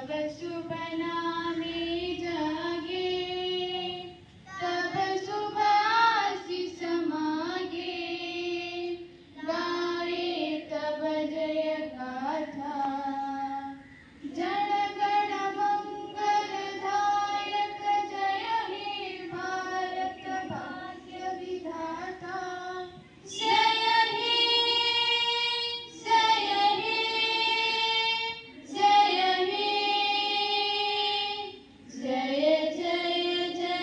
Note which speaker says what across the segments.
Speaker 1: शुभ नामे जागे, तब शुभ आशीष मागे, गाए तब जय गाथा। जन गण मंगलदायक जय हे भारत भाग्य विधाता। जय हे जय हे जय हे जय जय जय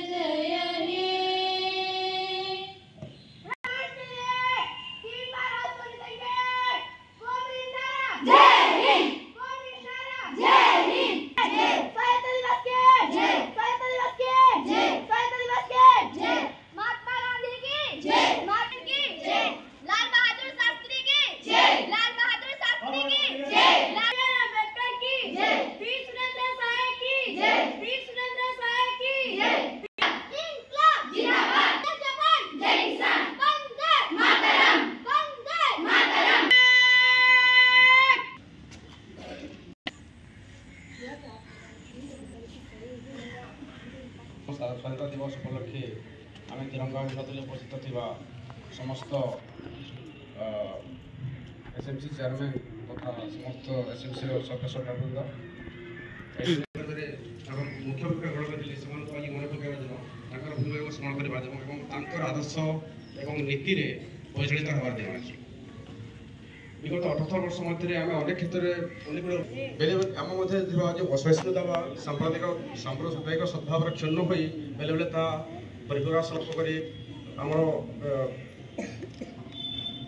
Speaker 1: जय हे। जय हिंद, जय हिंद, जय स्वाधीनता दिवस के जय, स्वाधीनता दिवस के जय, स्वाधीनता दिवस के जय, महात्मा गांधी की जय, महात्मा की जय, लाल बहादुर शास्त्री की जय, लाल बहादुर शास्त्री की जय, लाल अम्बेडकर की जय, वीर सुरेंद्र साय की जय, वीर सुरेंद्र साय की जय। इंकलाब जिंदाबाद, जय जवान जय किसान, वंदे मातरम, वंदे मातरम।
Speaker 2: स्वाधीनता दिवस उपलक्षे आम तिरंगा उन्नति उपस्थित थिबा समस्त एसएमसी चेयरमैन तथा समस्त एसएमसी सदस्य वृंद मुख्य भूमिका ग्रहण करते आज मन पकड़ दिन भूमिका स्मरण करवा और आदर्श और नीति परिचालित हमार दिन अच्छी। विगत 78 वर्ष मध्य आम अनेक क्षेत्र में आम मध्य असहिष्णुता सांप्रदायिक सद्भाव क्षुण्ण हो बेले बेले परिप्रकाश कर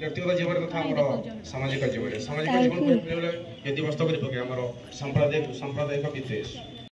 Speaker 2: व्यक्तिगत जीवन तथा सामाजिक जीवन बेले बेले व्यतिग्रस्त कर सांप्रदायिक विद्वेष।